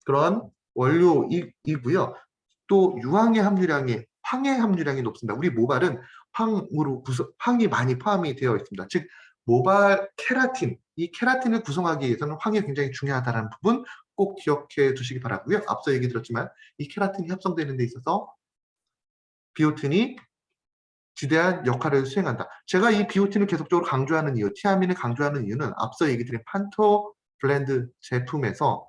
그런 원료이고요. 또 유황의 함유량이, 황의 함유량이 높습니다. 우리 모발은 황이 많이 포함이 되어 있습니다. 즉 모발 케라틴, 이 케라틴을 구성하기 위해서는 황이 굉장히 중요하다는 부분 꼭 기억해 두시기 바라고요. 앞서 얘기 드렸지만 이 케라틴이 합성되는 데 있어서 비오틴이 지대한 역할을 수행한다. 제가 이 비오틴을 계속적으로 강조하는 이유, 티아민을 강조하는 이유는 앞서 얘기 드린 판토 블렌드 제품에서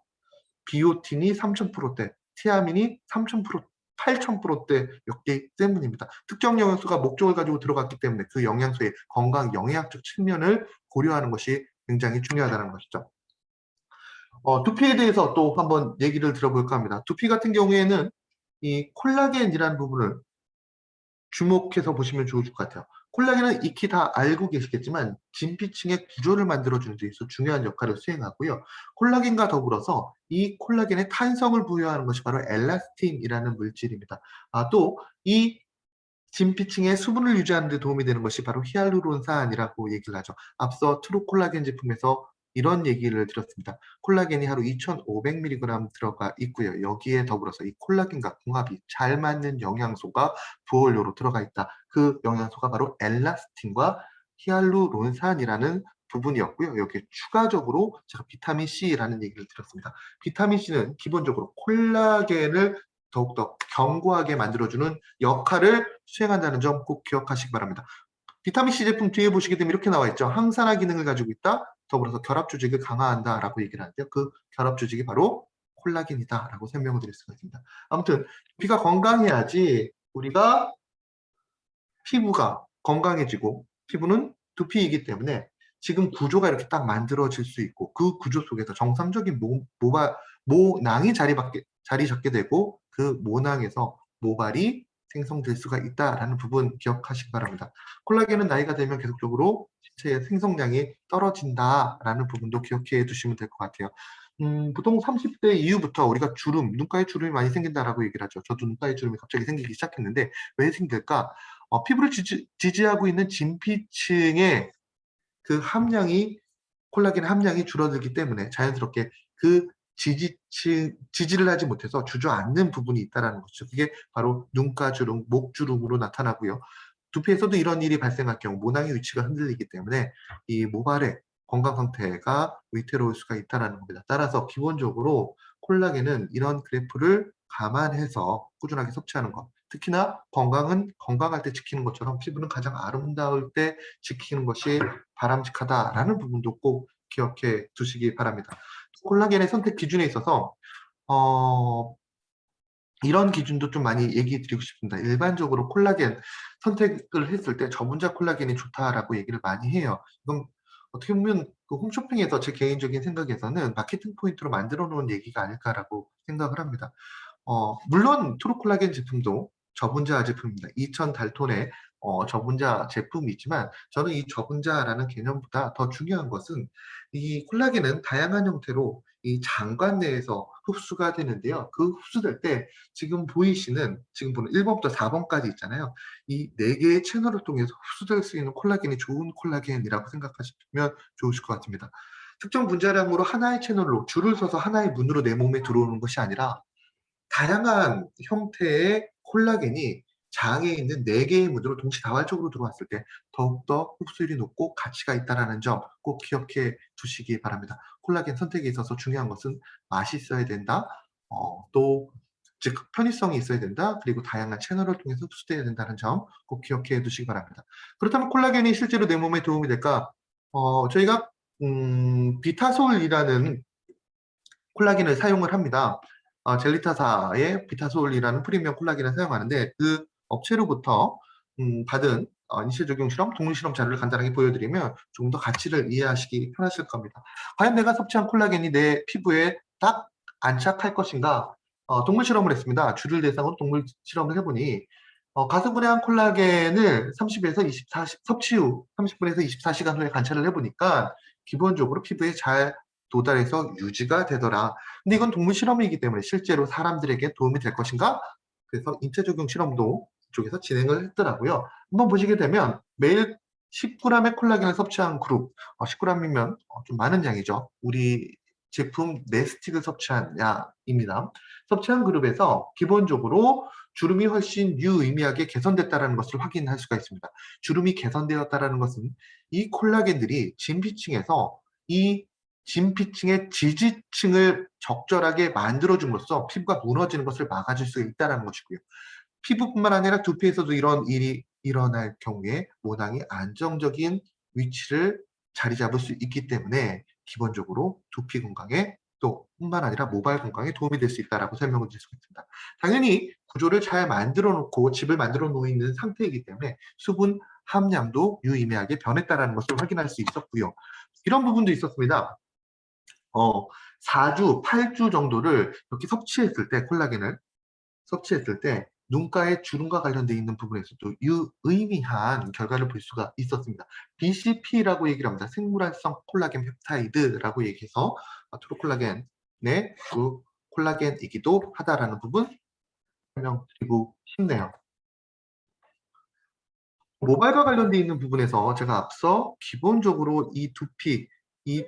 비오틴이 3000%대, 티아민이 3000%, 8000%대였기 때문입니다. 특정 영양소가 목적을 가지고 들어갔기 때문에 그 영양소의 건강 영양학적 측면을 고려하는 것이 굉장히 중요하다는 것이죠. 두피에 대해서 또 한번 얘기를 들어볼까 합니다. 두피 같은 경우에는 이 콜라겐이라는 부분을 주목해서 보시면 좋을 것 같아요. 콜라겐은 익히 다 알고 계시겠지만 진피층의 구조를 만들어주는 데 있어서 중요한 역할을 수행하고요. 콜라겐과 더불어서 이 콜라겐에 탄성을 부여하는 것이 바로 엘라스틴이라는 물질입니다. 또 이 진피층의 수분을 유지하는 데 도움이 되는 것이 바로 히알루론산이라고 얘기를 하죠. 앞서 트루 콜라겐 제품에서 이런 얘기를 드렸습니다. 콜라겐이 하루 2,500mg 들어가 있고요. 여기에 더불어서 이 콜라겐과 궁합이 잘 맞는 영양소가 부원료로 들어가 있다. 그 영양소가 바로 엘라스틴과 히알루론산이라는 부분이었고요. 여기에 추가적으로 제가 비타민 C라는 얘기를 드렸습니다. 비타민 C는 기본적으로 콜라겐을 더욱더 견고하게 만들어주는 역할을 수행한다는 점 꼭 기억하시기 바랍니다. 비타민 C 제품 뒤에 보시게 되면 이렇게 나와 있죠. 항산화 기능을 가지고 있다. 더불어서 결합 조직을 강화한다라고 얘기를 하는데요. 그 결합 조직이 바로 콜라겐이다라고 설명을 드릴 수가 있습니다. 아무튼 피가 건강해야지 우리가 피부가 건강해지고, 피부는 두피이기 때문에 지금 구조가 이렇게 딱 만들어질 수 있고 그 구조 속에서 정상적인 모낭이 자리 잡게 되고 그 모낭에서 모발이 생성될 수가 있다라는 부분 기억하시기 바랍니다. 콜라겐은 나이가 들면 계속적으로 신체의 생성량이 떨어진다라는 부분도 기억해 두시면 될 것 같아요. 보통 30대 이후부터 우리가 눈가에 주름이 많이 생긴다라고 얘기를 하죠. 저도 눈가에 주름이 갑자기 생기기 시작했는데 왜 생길까? 피부를 지지하고 있는 진피층의 그 함량이, 콜라겐 함량이 줄어들기 때문에 자연스럽게 그 지지를 하지 못해서 주저앉는 부분이 있다는 것이죠. 그게 바로 눈가주름, 목주름으로 나타나고요. 두피에서도 이런 일이 발생할 경우 모낭의 위치가 흔들리기 때문에 이 모발의 건강 상태가 위태로울 수가 있다는 겁니다. 따라서 기본적으로 콜라겐은 이런 그래프를 감안해서 꾸준하게 섭취하는 것. 특히나 건강은 건강할 때 지키는 것처럼 피부는 가장 아름다울 때 지키는 것이 바람직하다라는 부분도 꼭 기억해 두시기 바랍니다. 콜라겐의 선택 기준에 있어서 이런 기준도 좀 많이 얘기 드리고 싶습니다. 일반적으로 콜라겐 선택을 했을 때 저분자 콜라겐이 좋다라고 얘기를 많이 해요. 이건 어떻게 보면 그 홈쇼핑에서 제 개인적인 생각에서는 마케팅 포인트로 만들어 놓은 얘기가 아닐까라고 생각을 합니다. 물론 트루콜라겐 제품도 저분자 제품입니다. 2000달톤의 저분자 제품이지만 저는 이 저분자라는 개념보다 더 중요한 것은 이 콜라겐은 다양한 형태로 이 장관 내에서 흡수가 되는데요. 그 흡수될 때 지금 보는 1번부터 4번까지 있잖아요. 이 4개의 채널을 통해서 흡수될 수 있는 콜라겐이 좋은 콜라겐이라고 생각하시면 좋으실 것 같습니다. 특정 분자량으로 하나의 채널로 줄을 서서 하나의 문으로 내 몸에 들어오는 것이 아니라 다양한 형태의 콜라겐이 장에 있는 4개의 문으로 동시다발적으로 들어왔을 때 더욱더 흡수율이 높고 가치가 있다는 점 꼭 기억해 두시기 바랍니다. 콜라겐 선택에 있어서 중요한 것은 맛이 있어야 된다. 즉 편의성이 있어야 된다. 그리고 다양한 채널을 통해서 흡수돼야 된다는 점 꼭 기억해 두시기 바랍니다. 그렇다면 콜라겐이 실제로 내 몸에 도움이 될까? 저희가 비타솔이라는 콜라겐을 사용을 합니다. 젤리타사의 비타솔이라는 프리미엄 콜라겐을 사용하는데 그 업체로부터 받은 인체 적용 실험, 동물 실험 자료를 간단하게 보여드리면 조금 더 가치를 이해하시기 편하실 겁니다. 과연 내가 섭취한 콜라겐이 내 피부에 딱 안착할 것인가? 동물 실험을 했습니다. 쥐를 대상으로 동물 실험을 해보니 가수분해한 콜라겐을 30에서 24, 섭취 후 30분에서 24시간 후에 관찰을 해보니까 기본적으로 피부에 잘 도달해서 유지가 되더라. 근데 이건 동물 실험이기 때문에 실제로 사람들에게 도움이 될 것인가? 그래서 인체 적용 실험도 이쪽에서 진행을 했더라고요. 한번 보시게 되면 매일 10g의 콜라겐을 섭취한 그룹, 10g이면 좀 많은 양이죠. 우리 제품 네스틱을 섭취한 양입니다. 섭취한 그룹에서 기본적으로 주름이 훨씬 유의미하게 개선됐다는 것을 확인할 수가 있습니다. 주름이 개선되었다는 것은 이 콜라겐들이 진피층에서 이 진피층의 지지층을 적절하게 만들어줌으로써 피부가 무너지는 것을 막아줄 수 있다는 것이고요. 피부뿐만 아니라 두피에서도 이런 일이 일어날 경우에 모낭이 안정적인 위치를 자리 잡을 수 있기 때문에 기본적으로 두피 건강에 또 뿐만 아니라 모발 건강에 도움이 될 수 있다고 설명을 드릴 수 있습니다. 당연히 구조를 잘 만들어 놓고 집을 만들어 놓는 상태이기 때문에 수분 함량도 유의미하게 변했다는 것을 확인할 수 있었고요. 이런 부분도 있었습니다. 4주, 8주 정도를 이렇게 섭취했을 때 콜라겐을 섭취했을 때 눈가의 주름과 관련되어 있는 부분에서도 유의미한 결과를 볼 수가 있었습니다. BCP라고 얘기를 합니다. 생물활성 콜라겐 펩타이드라고 얘기해서 트루콜라겐의 그 콜라겐이기도 하다라는 부분 설명드리고 싶네요. 모발과 관련되어 있는 부분에서 제가 앞서 기본적으로 이 두피, 이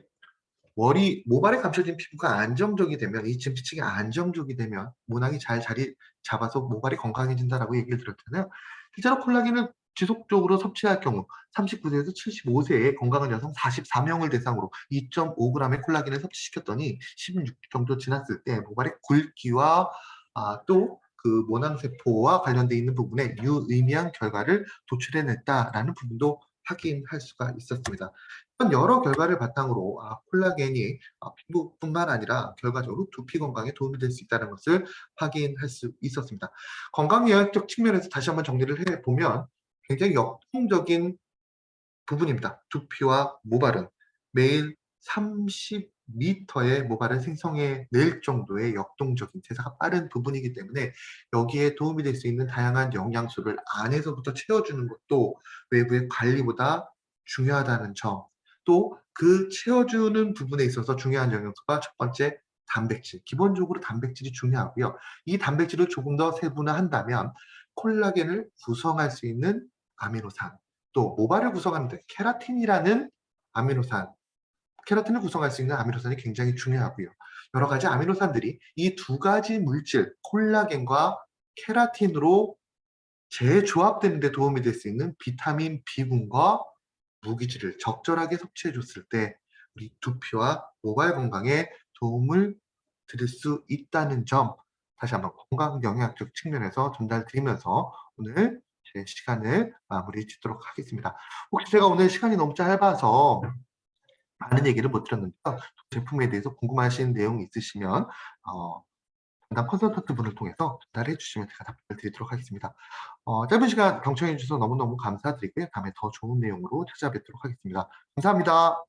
모발에 감춰진 피부가 안정적이 되면, 이 진피층이 안정적이 되면 모낭이 잘 자리 잡아서 모발이 건강해진다라고 얘기를 드렸잖아요. 실제로 콜라겐을 지속적으로 섭취할 경우 39세에서 75세의 건강한 여성 44명을 대상으로 2.5g의 콜라겐을 섭취시켰더니 16주 정도 지났을 때 모발의 굵기와 또 그 모낭세포와 관련되어 있는 부분에 유의미한 결과를 도출해냈다라는 부분도 확인할 수가 있었습니다. 여러 결과를 바탕으로 콜라겐이 피부뿐만 아니라 결과적으로 두피 건강에 도움이 될 수 있다는 것을 확인할 수 있었습니다. 건강의학적 측면에서 다시 한번 정리를 해보면 굉장히 역동적인 부분입니다. 두피와 모발은 매일 30m의 모발을 생성해낼 정도의 역동적인 대사가 빠른 부분이기 때문에 여기에 도움이 될 수 있는 다양한 영양소를 안에서부터 채워주는 것도 외부의 관리보다 중요하다는 점, 또 그 채워주는 부분에 있어서 중요한 영양소가 첫 번째 단백질, 기본적으로 단백질이 중요하고요. 이 단백질을 조금 더 세분화한다면 콜라겐을 구성할 수 있는 아미노산, 또 모발을 구성하는데 케라틴이라는 아미노산, 케라틴을 구성할 수 있는 아미노산이 굉장히 중요하고요. 여러 가지 아미노산들이 이 두 가지 물질, 콜라겐과 케라틴으로 재조합되는 데 도움이 될 수 있는 비타민 B군과 무기질을 적절하게 섭취해줬을 때 우리 두피와 모발 건강에 도움을 드릴 수 있다는 점, 다시 한번 건강영양학 측면에서 전달드리면서 오늘 제 시간을 마무리 짓도록 하겠습니다. 혹시 제가 오늘 시간이 너무 짧아서 많은 얘기를 못 드렸는데요. 제품에 대해서 궁금하신 내용이 있으시면 담당 컨설턴트 분을 통해서 전달해 주시면 제가 답변을 드리도록 하겠습니다. 짧은 시간 경청해 주셔서 너무너무 감사드리고요. 다음에 더 좋은 내용으로 찾아뵙도록 하겠습니다. 감사합니다.